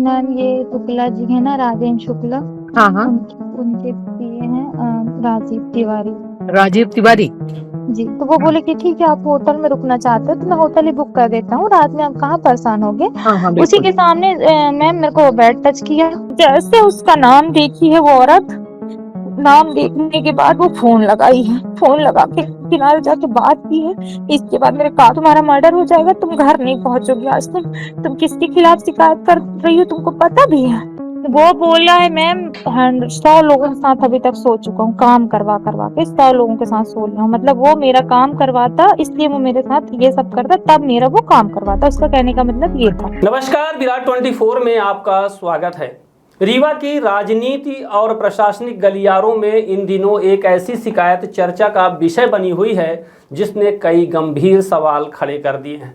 Ma'am ये शुक्ला जी है ना, राजेंद्र शुक्ला, हाँ हाँ। उनके पिए हैं राजीव तिवारी राजीव तिवारी। जी। तो वो बोले कि ठीक है, आप होटल में रुकना चाहते हो तो मैं होटल ही बुक कर देता हूँ, रात में आप कहाँ परेशान होगे। हाँ हाँ उसी बिल्कुल। के सामने मैम मेरे को बेड टच किया। जैसे उसका नाम देखी है वो औरत, नाम देखने के बाद वो फोन लगाई है, फोन लगा के किनारे जाके बात की है। इसके बाद मेरे कहा तुम्हारा मर्डर हो जाएगा, तुम घर नहीं पहुंचोगी आज। तुम किसके खिलाफ शिकायत कर रही हो तुमको पता भी है। तो वो बोला है मैम 100 लोगों के साथ अभी तक सो चुका हूँ, काम करवा करवा के 100 लोगों के साथ सो लिया हूँ। मतलब वो मेरा काम करवाता, इसलिए वो मेरे साथ ये सब करता, तब मेरा वो काम करवाता। उसका कहने का मतलब ये था। नमस्कार, विराट 24 में आपका स्वागत है। रीवा की राजनीति और प्रशासनिक गलियारों में इन दिनों एक ऐसी शिकायत चर्चा का विषय बनी हुई है जिसने कई गंभीर सवाल खड़े कर दिए हैं।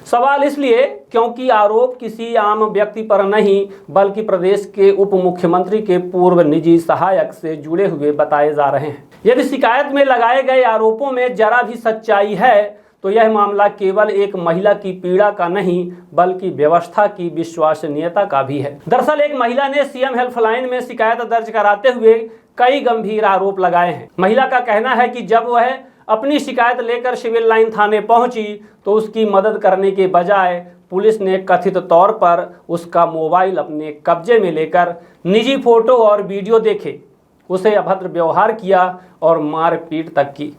सवाल इसलिए क्योंकि आरोप किसी आम व्यक्ति पर नहीं बल्कि प्रदेश के उप मुख्यमंत्री के पूर्व निजी सहायक से जुड़े हुए बताए जा रहे हैं। यदि शिकायत में लगाए गए आरोपों में जरा भी सच्चाई है तो यह मामला केवल एक महिला की पीड़ा का नहीं बल्कि व्यवस्था की विश्वसनीयता का भी है। दरअसल एक महिला ने सीएम हेल्पलाइन में शिकायत दर्ज कराते हुए कई गंभीर आरोप लगाए हैं। महिला का कहना है कि जब वह अपनी शिकायत लेकर सिविल लाइन थाने पहुंची तो उसकी मदद करने के बजाय पुलिस ने कथित तौर पर उसका मोबाइल अपने कब्जे में लेकर निजी फोटो और वीडियो देखे, उसे अभद्र व्यवहार किया और मारपीट तक की।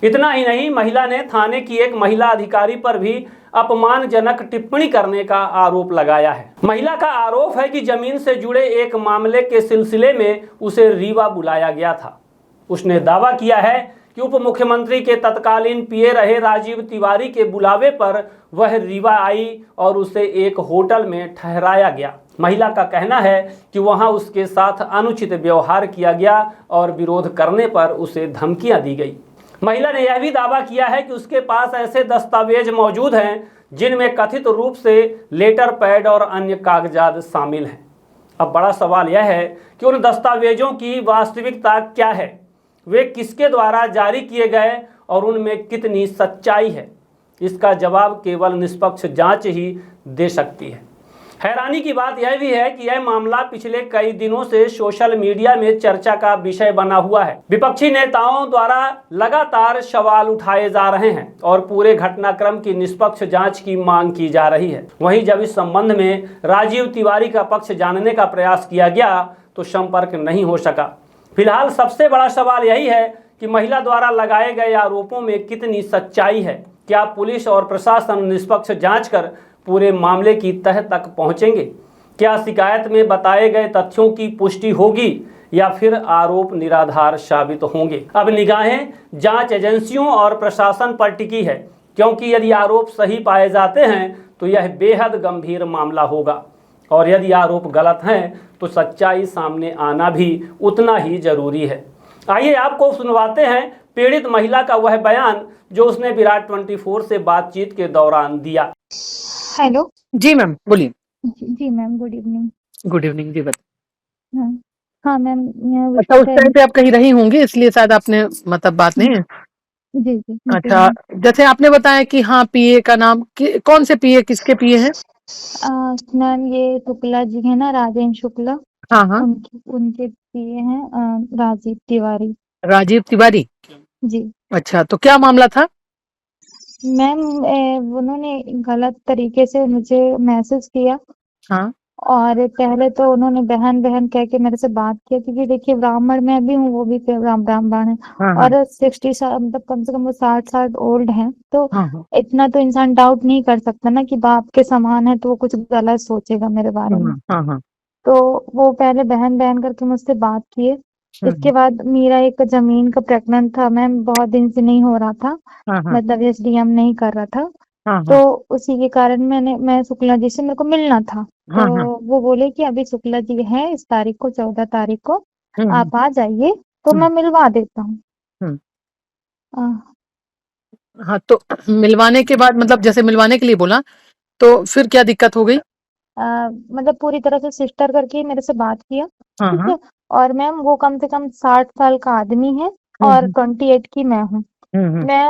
इतना ही नहीं, महिला ने थाने की एक महिला अधिकारी पर भी अपमानजनक टिप्पणी करने का आरोप लगाया है। महिला का आरोप है कि जमीन से जुड़े एक मामले के सिलसिले में उसे रीवा बुलाया गया था। उसने दावा किया है कि उप मुख्यमंत्री के तत्कालीन पीए रहे राजीव तिवारी के बुलावे पर वह रीवा आई और उसे एक होटल में ठहराया गया। महिला का कहना है कि वहां उसके साथ अनुचित व्यवहार किया गया और विरोध करने पर उसे धमकियां दी गई। महिला ने यह भी दावा किया है कि उसके पास ऐसे दस्तावेज मौजूद हैं जिनमें कथित रूप से लेटर पैड और अन्य कागजात शामिल हैं। अब बड़ा सवाल यह है कि उन दस्तावेजों की वास्तविकता क्या है, वे किसके द्वारा जारी किए गए और उनमें कितनी सच्चाई है। इसका जवाब केवल निष्पक्ष जांच ही दे सकती है। हैरानी की बात यह भी है कि यह मामला पिछले कई दिनों से सोशल मीडिया में चर्चा का विषय बना हुआ है। विपक्षी नेताओं द्वारा लगातार सवाल उठाए जा रहे हैं और पूरे घटनाक्रम की निष्पक्ष जांच की मांग की जा रही है। वहीं जब इस संबंध में राजीव तिवारी का पक्ष जानने का प्रयास किया गया तो संपर्क नहीं हो सका। फिलहाल सबसे बड़ा सवाल यही है कि महिला द्वारा लगाए गए आरोपों में कितनी सच्चाई है। क्या पुलिस और प्रशासन निष्पक्ष जांच कर पूरे मामले की तह तक पहुंचेंगे? क्या शिकायत में बताए गए तथ्यों की पुष्टि होगी या फिर आरोप निराधार साबित होंगे? अब निगाहें जांच एजेंसियों और प्रशासन पर टिकी है, क्योंकि यदि आरोप सही पाए जाते हैं तो यह बेहद गंभीर मामला होगा और यदि आरोप गलत हैं तो सच्चाई सामने आना भी उतना ही जरूरी है। आइए आपको सुनवाते हैं पीड़ित महिला का वह बयान जो उसने विराट 24 से बातचीत के दौरान दिया। हेलो जी मैम बोलिए। जी ma'am, good evening. Good evening जी बताइए। हाँ हाँ मैम, मैं अच्छा, उस टाइम पे आप कहीं रही होंगी इसलिए शायद आपने मतलब बात नहीं है। जी जी अच्छा, जैसे आपने बताया कि हाँ पीए का नाम कौन से पीए, किसके पीए हैं? मैम ये शुक्ला जी है ना, राजेंद्र शुक्ला, हाँ हाँ। उनके पिए हैं राजीव तिवारी राजीव तिवारी। जी। अच्छा, तो क्या मामला था? मैम उन्होंने गलत तरीके से मुझे मैसेज किया हाँ और पहले तो उन्होंने बहन बहन कह के मेरे से बात किया, क्योंकि देखिए ब्राह्मण मैं भी हूँ, वो भी ब्राह्मण है हाँ हाँ। और 60 साल, मतलब कम से कम वो 60 साल ओल्ड है। तो हाँ हाँ। इतना तो इंसान डाउट नहीं कर सकता ना कि बाप के समान है तो वो कुछ गलत सोचेगा मेरे बारे में। हाँ हाँ। तो वो पहले बहन बहन करके मुझसे बात किए। इसके बाद मेरा एक जमीन का प्रकरण था मैम, बहुत दिन से नहीं हो रहा था, हाँ हाँ। मतलब एसडीएम नहीं कर रहा था। हाँ तो हाँ। उसी के कारण मैं शुक्ला जी से मेरे को मिलना था। हाँ तो हाँ। वो बोले कि अभी शुक्ला जी है इस तारीख को, 14 तारीख को हम्म, आप आ जाइए तो मैं मिलवा देता हूँ। हम्म। अ, हाँ, तो मिलवाने के बाद मतलब जैसे मिलवाने के लिए बोला तो फिर क्या दिक्कत हो गई? मतलब पूरी तरह से सिस्टर करके ही मेरे से बात किया, हाँ ठीक हाँ। है। और मैम वो कम से कम 60 साल का आदमी है और हम्म 28 की मैं हूँ। हम्म। मैं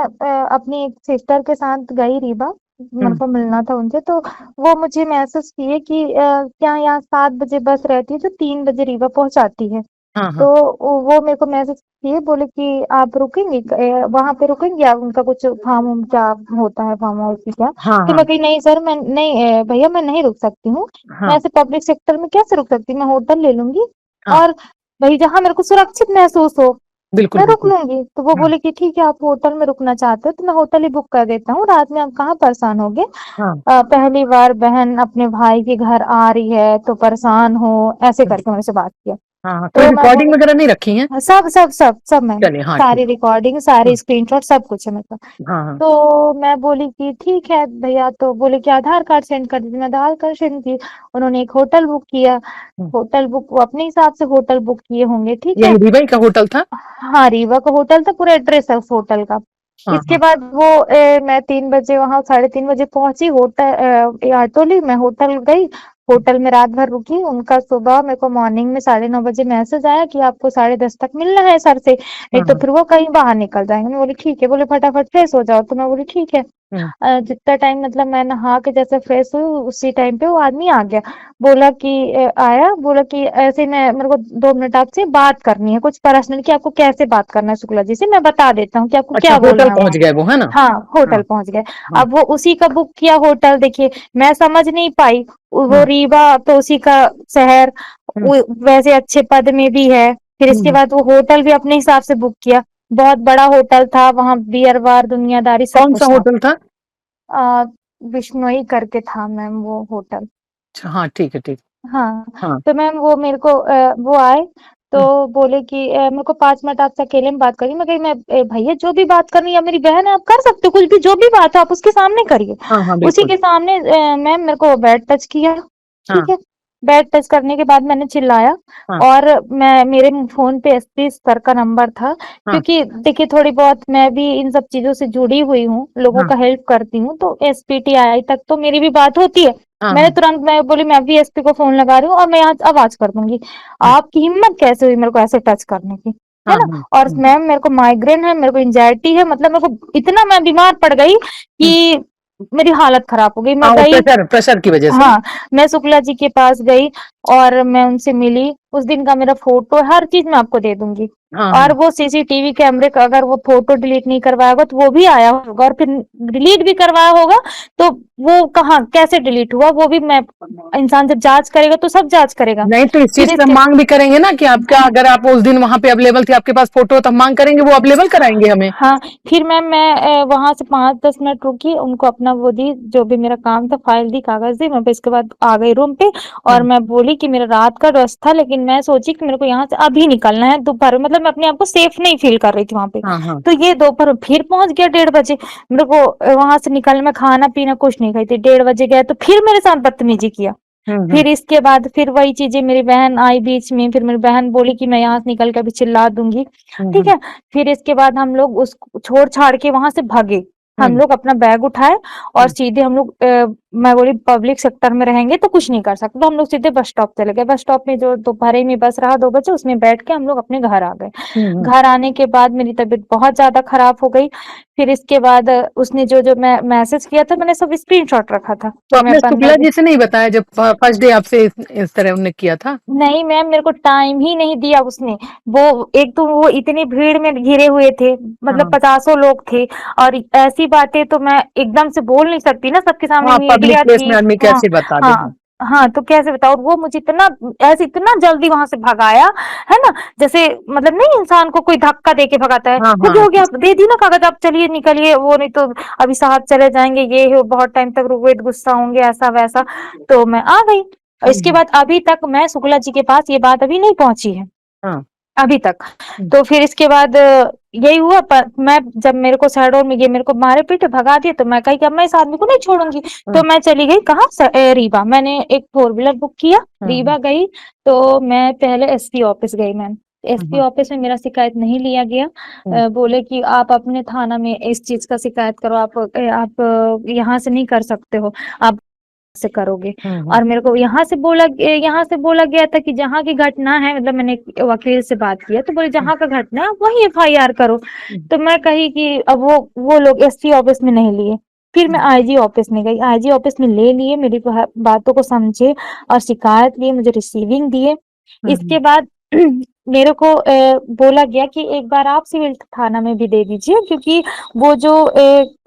अपनी एक सिस्टर के साथ गई रीवा, मेरे को मिलना था उनसे, तो वो मुझे मैसेज किए कि क्या यहाँ 7 बजे बस रहती है जो 3 बजे रीवा पहुँचाती है। हाँ, तो हाँ, वो मेरे को मैसेज किए, बोले कि आप रुकेंगी वहाँ पे रुकेंगी आप, उनका कुछ फार्म वार्म क्या होता है, फार्म हाउस की क्या। हाँ, तो हाँ, मैं कही नहीं सर, मैं नहीं भैया मैं नहीं रुक सकती हूँ, मैं हाँ, ऐसे पब्लिक सेक्टर में कैसे रुक सकती हूँ, मैं होटल ले लूंगी हाँ, और भाई जहाँ मेरे को सुरक्षित महसूस हो बिल्कुल, मैं रुक बिल्कुल। लूंगी। तो वो हाँ, बोले कि ठीक है आप होटल में रुकना चाहते हो तो मैं होटल ही बुक कर देता हूँ, रात में आप कहाँ परेशान होगे। हाँ, पहली बार बहन अपने भाई के घर आ रही है तो परेशान हो, ऐसे हाँ, करके मेरे से बात किया। हाँ, हाँ, कोई तो मैं रिकॉर्डिंग बोली वगैरह नहीं रखी है? सब मैं, चलिए, हाँ, ठीक। सारी रिकॉर्डिंग सारे हाँ, स्क्रीनशॉट सब कुछ है मेरे पास। हाँ, हाँ, तो मैं बोली कि ठीक है भैया, तो बोले कि आधार कार्ड सेंड कर दीजिए, मैं आधार कार्ड सेंड की। उन्होंने एक होटल बुक किया, हाँ। होटल बुक वो अपने हिसाब से होटल बुक किए होंगे, ठीक यही है। दुबई का होटल था? हाँ, रीवा का होटल था, पूरा एड्रेस है उस होटल का। हाँ, इसके हाँ, बाद वो मैं 3 बजे वहाँ 3:30 बजे पहुँची होटल ऑटो ली, मैं होटल गई, होटल में रात भर रुकी। उनका सुबह मेरे को मॉर्निंग में 9:30 बजे मैसेज आया कि आपको 10:30 तक मिलना है सर से, नहीं हाँ, तो हाँ, फिर वो कहीं बाहर निकल जाएँगे। मैं बोली ठीक है, बोले फटाफट फ्रेश हो जाओ, तो मैं बोली ठीक है। हुँ, जितना टाइम मतलब मैं नहा के जैसे फ्रेश हुई उसी टाइम पे वो आदमी आ गया। बोला कि आया, बोला कि ऐसे ही मैं मेरे को 2 मिनट आपसे बात करनी है, कुछ पर्सनल, कि आपको कैसे बात करना है शुक्ला जी से, मैं बता देता हूँ कि आपको अच्छा, क्या होटल बोलना है पहुँच वहाँ। गए वो, है ना? हाँ, हाँ, होटल पहुँच गए। हाँ, अब वो उसी का बुक किया होटल, देखिए मैं समझ नहीं पाई, वो हाँ, रीवा तो उसी का शहर, हुँ, वो वैसे अच्छे पद में भी है। फिर हुँ, इसके हुँ। बाद वो होटल भी अपने हिसाब से बुक किया, बहुत बड़ा होटल था, वहाँ बियर बार दुनियादारी सब कौन-सा कुछ था। होटल था? अ, बिश्नोई करके था मैम वो होटल। अच्छा, हाँ, ठीक है, ठीक। हाँ, हाँ, तो मैम वो मेरे को वो आए हुँ, तो बोले कि मेरे को 5 मिनट आपसे अकेले में बात करनी है। मैं कही मैं भैया जो भी बात करनी है, आप मेरी बहन है, आप कर सकते हो, कुछ भी जो भी बात है आप उसके सामने करिए। हाँ, हाँ, उसी बिल्कुल। के सामने मैम मेरे को बेड टच किया, हाँ, ठीक है। बेड टच करने के बाद मैंने चिल्लाया हाँ, और मैं मेरे फ़ोन पे एसपी सर का नंबर था, हाँ, क्योंकि देखिए थोड़ी बहुत मैं भी इन सब चीज़ों से जुड़ी हुई हूँ, लोगों हाँ, का हेल्प करती हूँ, तो एसपीटीआई तक तो मेरी भी बात होती है। हाँ, मैंने हाँ, तुरंत मैं बोली मैं अभी एसपी को फ़ोन लगा रही हूँ और मैं यहाँ आवाज़ कर दूँगी। हाँ, आपकी हिम्मत कैसे हुई मेरे को ऐसे टच करने की, है हाँ, ना? हाँ, और हुँ, मैम मेरे को माइग्रेन है, मेरे को एंग्ज़ायटी है, मतलब मेरे को इतना मैं बीमार पड़ गई हुँ। कि मेरी हालत ख़राब हो गई। हाँ, मैं वो गई, प्रेशर की वज़ह से ना? हाँ, मैं शुक्ला जी के पास गई और मैं उनसे मिली, उस दिन का मेरा फ़ोटो हर चीज़ मैं आपको दे दूँगी। हाँ, और हाँ। वो सीसीटीवी कैमरे का अगर वो फ़ोटो डिलीट नहीं करवाया होगा तो वो भी आया होगा, और फिर डिलीट भी करवाया होगा तो वो कहाँ कैसे डिलीट हुआ वो भी मैं, इंसान जब जाँच करेगा तो सब जाँच करेगा। नहीं तो इस फिर चीज़ पे हम इसके माँग भी करेंगे ना कि आपका अगर आप उस दिन वहाँ पे अवेलेबल थे, आपके पास फ़ोटो, तो हम माँग करेंगे वो अवेलेबल कराएँगे हमें। हाँ, फिर मैम मैं वहाँ से 5-10 मिनट रुकी, उनको अपना वो दी, जो भी मेरा काम था, फ़ाइल दी, कागज़ दी, मैं फिर इसके बाद आ गई रूम पे और हाँ, मैं बोली कि मेरा रात का रश था, लेकिन मैं सोची कि मेरे को यहाँ से अभी निकलना है दोपहर में, मतलब मैं अपने आप को सेफ नहीं फ़ील कर रही थी वहाँ पे। हाँ, हाँ। तो ये दोपहर में फिर पहुँच गया 1:30 बजे, मेरे को वहाँ से निकलने में खाना-पीना कुछ नहीं खाई थी, 1:30 बजे गए तो फिर मेरे साथ बदतमीज़ी किया। हुँ, हुँ, फिर इसके बाद फिर वही चीज़ें, मेरी बहन आई बीच में, फिर मेरी बहन बोली कि मैं यहाँ से निकल के अभी चिल्ला दूँगी, हुँ, ठीक हुँ, है? फिर इसके बाद हम लोग उसको छोड़-छाड़ के वहाँ से भागे। हम हुँ, लोग अपना बैग उठाए और हुँ, सीधे हम लोग मैं बोली पब्लिक सेक्टर में रहेंगे तो कुछ नहीं कर सकते, तो हम लोग सीधे बस स्टॉप चले गए। बस स्टॉप में जो दोपहर में बस रहा 2 बजे, उसमें बैठ के हम लोग अपने घर आ गए। हुँ, हुँ। घर आने के बाद मेरी तबीयत बहुत ज़्यादा खराब हो गई। फिर इसके बाद उसने जो मैं मैसेज किया था मैंने सब स्क्रीनशॉट रखा था। तो फिर मैं आपने 15 शुक्ला दिन, जी से नहीं बताया जब फर्स्ट डे आपसे इस तरह उन्होंने किया था? नहीं मैम, मेरे को टाइम ही नहीं दिया उसने। वो एक तो वो इतनी भीड़ में घिरे हुए थे, मतलब हाँ, 50 लोग थे और ऐसी बातें तो मैं एकदम से बोल नहीं सकती ना सबके सामने, हाँ, पब्लिक मीडिया प्लेस थी। में आदमी हाँ, कैसे बता दे? हाँ, हाँ, हाँ, तो कैसे बताऊँ, वो मुझे इतना ऐसे इतना जल्दी वहाँ से भगाया, है ना? जैसे मतलब नहीं, इंसान को कोई धक्का दे के भगाता है, हाँ, हो हाँ, गया, दे दी ना कागज़, आप चलिए निकलिए, वो नहीं तो अभी साहब चले जाएँगे, ये है, बहुत टाइम तक रुके तो गुस्सा होंगे, ऐसा-वैसा। तो मैं आ गई। और हुँ, इसके हुँ, बाद अभी तक मैं शुक्ला जी के पास ये बात अभी नहीं पहुँची है, हाँ, अभी तक। हुँ, तो फिर इसके बाद यही हुआ, मैं जब मेरे को शहडोल में ये मेरे को मारे-पीटे भगा दिए तो मैं कही कि अब मैं इस आदमी को नहीं छोड़ूँगी। तो हुँ, मैं चली गई कहाँ रीवा। मैंने एक फ़ोर व्हीलर बुक किया, हुँ, हुँ, रीवा गई तो मैं पहले एसपी ऑफ़िस गई मैम। हुँ, एसपी हुँ, ऑफ़िस में मेरा शिकायत नहीं लिया गया। हुँ, बोले कि आप अपने थाना में इस चीज़ का शिकायत करो, आप यहाँ से नहीं कर सकते हो, आप से करोगे। हुँ, हुँ, और मेरे को यहाँ से बोला गया था कि जहाँ की घटना है, मतलब मैंने एक वकील से बात किया तो बोले हुँ, जहाँ का घटना है वही एफआईआर करो। हुँ, तो मैं कही कि अब वो लोग एसपी ऑफिस में नहीं लिए। फिर मैं आईजी ऑफिस में गई, आईजी ऑफिस में ले लिए, मेरी बातों को समझे और शिकायत लिए, मुझे रिसीविंग दिए। इसके बाद मेरे को बोला गया कि एक बार आप सिविल थाना में भी दे दीजिए, क्योंकि वो जो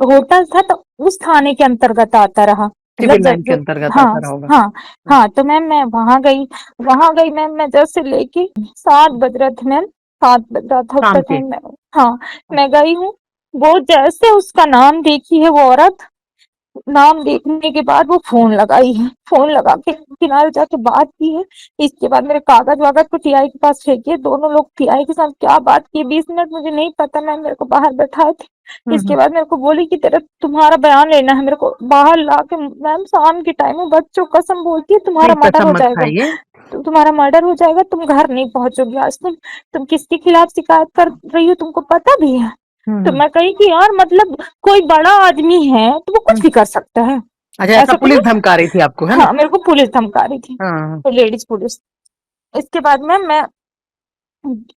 होटल था तो उस थाने के अंतर्गत आता रहा, मतलब सिविल लाइन जब के अंतर्गत हाँ आता होगा। हाँ हाँ। तो मैम मैं वहां गई मैम, मैं जैसे लेके 7 बज रहे थे मैम, 7 बज रहा था शाम उतना के। टाइम। हाँ, मैं गई हूँ, वो जैसे उसका नाम देखी है वो औरत, नाम देखने के बाद वो फोन लगाई है, फोन लगा के किनारे जाके बात की है। इसके बाद मेरे कागज वागज को टीआई के पास फेंके, दोनों लोग टीआई के साथ क्या बात की 20 मिनट मुझे नहीं पता, मैम मेरे को बाहर बैठाए थे। इसके बाद मेरे को बोली कि तुम्हारा बयान लेना है, मेरे को बाहर ला के, मैम शाम के टाइम में बच्चों कसम बोलती है तुम्हारा नहीं, मर्डर कसम हो मत जाएगा, खाइए। तुम्हारा मर्डर हो जाएगा, तुम घर नहीं पहुंचोगी आज, तुम किसके खिलाफ शिकायत कर रही हो तुमको पता भी है? तो मैं कही कि यार मतलब कोई बड़ा आदमी है तो वो कुछ भी कर सकता है, अच्छा, ऐसा ऐसा तो पुलिस नहीं। धमका रही थी आपको, है ना? हाँ, मेरे को पुलिस धमका रही थी, हाँ। तो लेडीज पुलिस। इसके बाद में मैं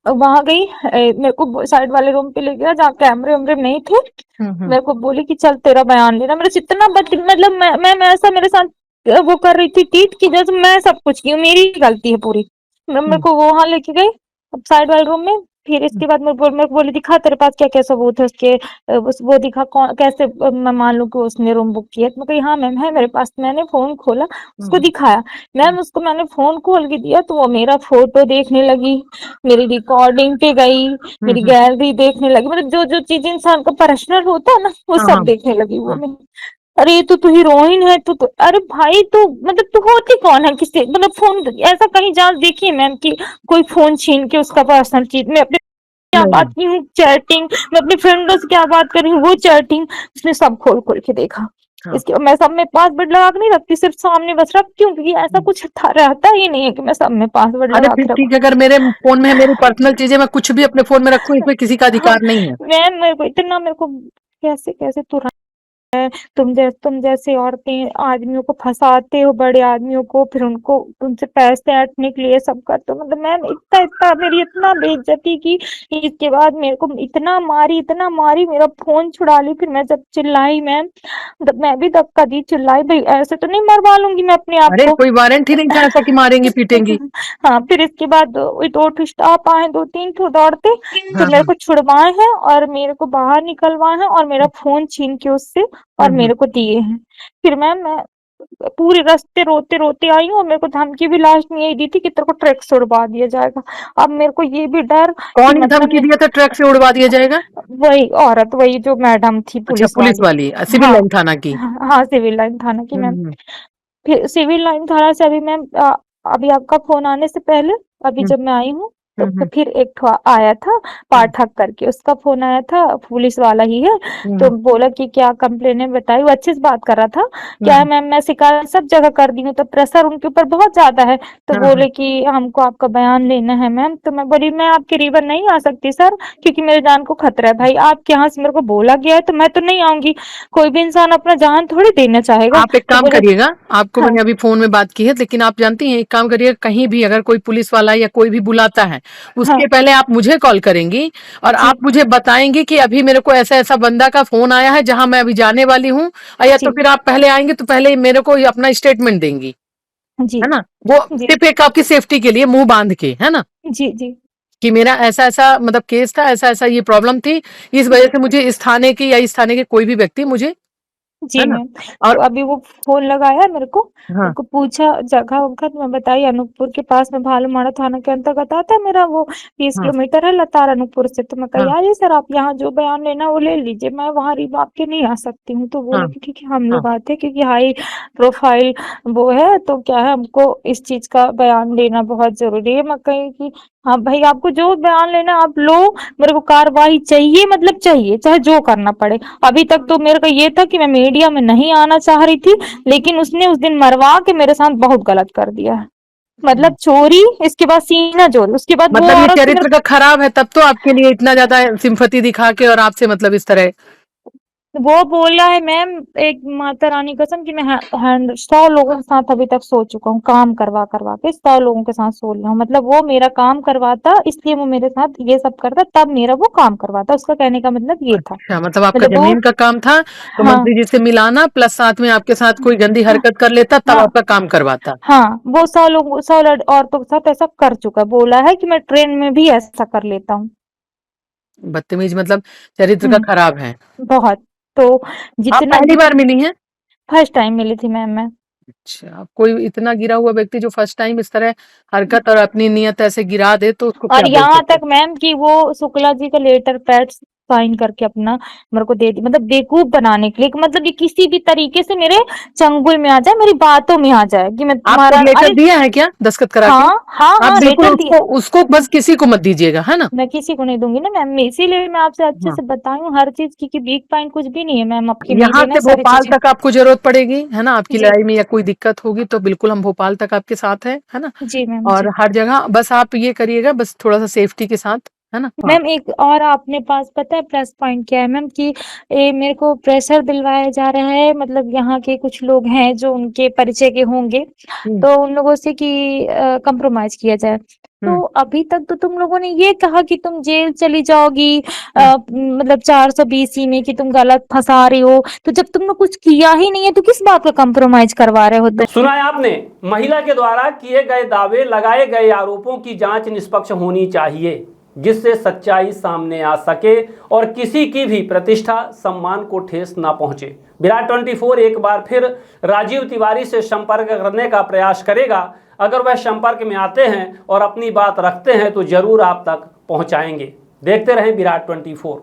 वहां गई, मेरे को साइड वाले रूम पे ले गया जहाँ कैमरे वैमरे नहीं थे। मेरे को बोली कि चल तेरा बयान लेना, मेरे से इतना मतलब मैं ऐसा मेरे साथ वो कर रही थी ट्रीट की जैसे मैं सब कुछ की हूँ, मेरी ही गलती है पूरी। मेरे को वो वहां लेके गई साइड वाले रूम में। फिर इसके बाद मेरे को बोली दिखा तेरे पास क्या क्या सबूत है उसके, वो दिखा कौन कैसे मैं मान लूं कि उसने रूम बुक किया। तो मैं कही हाँ मैम है मेरे पास। मैंने फोन खोला, उसको दिखाया, मैम उसको मैंने फोन खोल के दिया तो वो मेरा फोटो देखने लगी, मेरी रिकॉर्डिंग पे गई, मेरी गैलरी देखने लगी, मतलब जो जो चीज इंसान का पर्सनल होता है ना वो हाँ, सब हाँ, देखने लगी वो हाँ। मैं। अरे तू हीरोइन है तू तो, अरे भाई तू मतलब तू होती कौन है किसी, मतलब फोन ऐसा कहीं जांच देखिए मैम कि कोई फोन छीन के उसका पर्सनल चीज, मैं अपने क्या नहीं, बात नहीं। की हूँ चैटिंग, मैं अपने फ्रेंडों से क्या बात कर रही हूँ वो चैटिंग, उसने सब खोल खोल के देखा। हाँ। इसके मैं सब में पासवर्ड लगा के नहीं रखती, सिर्फ सामने बस रखती हूँ, क्योंकि ऐसा कुछ रहता ही नहीं है कि मैं सब में पासवर्ड अरे लगा फिर के ठीक रखूँ। है, अगर मेरे फोन में है, मेरी पर्सनल चीजें मैं कुछ भी अपने फोन में रखूं, इसमें किसी का हाँ अधिकार नहीं है। मैम मेरे को इतना, मेरे को कैसे कैसे तुम जैसे औरतें आदमियों को फंसाते हो, बड़े आदमियों को, फिर उनको उनसे पैसे ऐंठने के लिए सब करते हो, मतलब मैम इतना इतना मेरी इतना बेइज्जती की। इसके बाद मेरे को इतना मारी, मेरा फोन छुड़ा ली। फिर मैं जब चिल्लाई मैम, मैं भी धक्का दी, चिल्लाई भाई ऐसे तो नहीं मरवा लूंगी मैं अपने आप अरे को। कोई वारंट ही नहीं था ऐसा कि मारेंगी पीटेंगी। हाँ, फिर इसके बाद दो ठो स्टाफ आए, 2-3 ठो दौड़ते, फिर हाँ, मेरे हाँ। को छुड़वाए हैं और मेरे को बाहर छुड़वाए हैं और मेरा फोन छीन के उससे और मेरे को दिए हैं। फिर मैम मैं पूरे रास्ते रोते रोते आई हूँ और मेरे को धमकी भी लास्ट में यही दी थी कि तेरे को ट्रक से उड़वा दिया जाएगा। अब मेरे को ये भी डर कि कौन ही मतलब धमकी दिया था ट्रक से उड़वा दिया जाएगा? वही औरत, वही जो मैडम थी अच्छा, पुलिस पुलिस वाली। वाली, सिविल हाँ लाइन थाना की। हाँ, सिविल लाइन थाना की मैम। हम्म, फिर सिविल लाइन थाना से अभी मैम अभी आपका फोन आने से पहले अभी हम्म, जब मैं आई हूँ तो हम्म, फिर एक ठो आया था हम्म, पाठक करके, उसका फोन आया था, पुलिस वाला ही है। तो हम्म, बोला कि क्या कंप्लेन है बताइए, वो अच्छे से बात कर रहा था। क्या है हम्म, मैम मैं शिकायत सब जगह कर दी हूँ तो प्रेशर उनके ऊपर बहुत ज्यादा है। तो हाँ, हाँ, बोले कि हमको आपका बयान लेना है मैम। तो मैं बोली मैं आपके रिवर नहीं आ सकती सर, क्योंकि मेरे जान को खतरा है। भाई आपके यहाँ से मेरे को बोला गया है तो मैं तो नहीं आऊंगी, कोई भी इंसान अपना जान थोड़ी देना चाहेगा। आप एक तो काम बोले करिएगा, आपको हाँ मैंने अभी फोन में बात की है, लेकिन आप जानती हैं, एक काम करिएगा, कहीं भी अगर कोई पुलिस वाला या कोई भी बुलाता है, हाँ उसके पहले आप मुझे कॉल करेंगी और जी आप मुझे बताएंगी कि अभी मेरे को ऐसा ऐसा बंदा का फोन आया है जहां मैं अभी जाने वाली हूँ। या तो जी फिर आप पहले आएंगे तो पहले मेरे को अपना स्टेटमेंट देंगी, जी है ना? वो जी सिर्फ एक आपकी सेफ्टी के लिए, मुंह बांध के, है ना, जी जी कि मेरा ऐसा ऐसा मतलब केस था, ऐसा ऐसा ये प्रॉब्लम थी, इस वजह जी से मुझे इस थाने की या इस थाने के कोई भी व्यक्ति मुझे, जी है ना? मैम। तो और अभी वो फोन लगाया मेरे को, हाँ, उनको पूछा जगह वगह, तो मैं बताई अनूपपुर के पास में भालूमाड़ा थाना के अंतर्गत आता है मेरा, वो 30 हाँ, किलोमीटर है लतार अनूपपुर से। तो मैं कही हाँ, आइए सर आप यहाँ जो बयान लेना वो ले लीजिए, मैं वहाँ रीवा आपके नहीं आ सकती हूँ। तो हाँ, बोले कि ठीक है हम हाँ, लोग आते हैं, क्योंकि हाई प्रोफाइल वो है तो क्या है हमको इस चीज का बयान लेना बहुत जरूरी है। मैं कही कि हाँ भाई आपको जो बयान लेना आप लो, मेरे को कार्रवाई चाहिए, मतलब चाहिए चाहे जो करना पड़े। अभी तक तो मेरे का ये था कि मैं मीडिया में नहीं आना चाह रही थी, लेकिन उसने उस दिन मरवा के मेरे साथ बहुत गलत कर दिया है। मतलब चोरी, इसके बाद सीना जोड़, उसके बाद वो मतलब ये औरत से मेरे चरित्र का खराब है, तब तो आपके लिए इतना ज्यादा सिंपैथी दिखा के और आपसे मतलब इस तरह। वो बोला है मैम, एक माता रानी कसम कि मैं 100 लोगों के साथ अभी तक सो चुका हूँ, काम करवा करवा के 100 लोगों के साथ सो लिया हूँ। मतलब वो मेरा काम करवाता, इसलिए वो मेरे साथ ये सब करता, तब मेरा वो काम करवाता। उसका कहने का मतलब ये था। अच्छा, मतलब आपका मतलब वो, जमीन का काम था, तो हाँ मंत्री जी से मिलाना प्लस साथ में आपके साथ कोई गंदी हाँ हरकत कर लेता तब हाँ आपका काम करवाता। हाँ, वो 100 औरतों के साथ ऐसा कर चुका है। बोला है कि मैं ट्रेन में भी ऐसा कर लेता हूँ। बदतमीज, मतलब चरित्र का हम्म, खराब है। बहुत। तो आप जितना पहली बार मिली हैं? फर्स्ट टाइम मिली थी मैम मैं। अच्छा, कोई इतना गिरा हुआ व्यक्ति जो फर्स्ट टाइम इस तरह हरकत और अपनी नियत ऐसे गिरा दे तो उसको और क्या बोल यहाँ सकते हैं? तक मैम कि वो शुक्ला जी का लेटर पैड साइन करके अपना मेरे को दे दी, मतलब बेवकूफ बनाने के लिए कि मतलब ये किसी भी तरीके से मेरे चंगुल में आ जाए, मेरी बातों में आ जाए कि मैं आपको तुम्हारा। लेटर अरे दिया है क्या दस्तखत करा के? हाँ हाँ आप हाँ, बिल्कुल लेटर दिए। उसको उसको बस किसी को मत दीजिएगा, है ना? मैं किसी को नहीं दूंगी ना मैम, इसीलिए मैं आपसे अच्छे हाँ, से बताई हूँ हर चीज की, कि वीक पॉइंट कुछ भी नहीं है मैम, आपके में यहाँ लेना से है सारी भोपाल चीजें। तक आपको जरूरत पड़ेगी, है ना? आपकी जी लड़ाई में या कोई दिक्कत होगी तो बिल्कुल हम भोपाल तक आपके साथ है ना? जी मैम और जी। हर जगह बस आप ये करिएगा, बस थोड़ा सा सेफ्टी के साथ, है ना? हाँ। मैम एक और आपने पास पता है प्लस पॉइंट क्या है मैम, कि मेरे को प्रेशर दिलवाया जा रहा है, मतलब यहाँ के कुछ लोग हैं जो उनके परिचय के होंगे, हम्म, तो उन लोगों से कि कंप्रोमाइज किया जाए। तो हम्म, अभी तक तो तुम लोगों ने ये कहा कि तुम जेल चली जाओगी, हम्म। मतलब 420 में, कि तुम गलत फंसा रही हो। तो जब तुमने कुछ किया ही नहीं है तो किस बात का कंप्रोमाइज करवा रहे हो तुम? सुना है आपने, महिला के द्वारा किए गए दावे, लगाए गए आरोपों की जांच निष्पक्ष होनी चाहिए, जिससे सच्चाई सामने आ सके और किसी की भी प्रतिष्ठा सम्मान को ठेस ना पहुंचे। विराट 24 एक बार फिर राजीव तिवारी से संपर्क करने का प्रयास करेगा। अगर वह संपर्क में आते हैं और अपनी बात रखते हैं तो जरूर आप तक पहुंचाएंगे। देखते रहें विराट 24।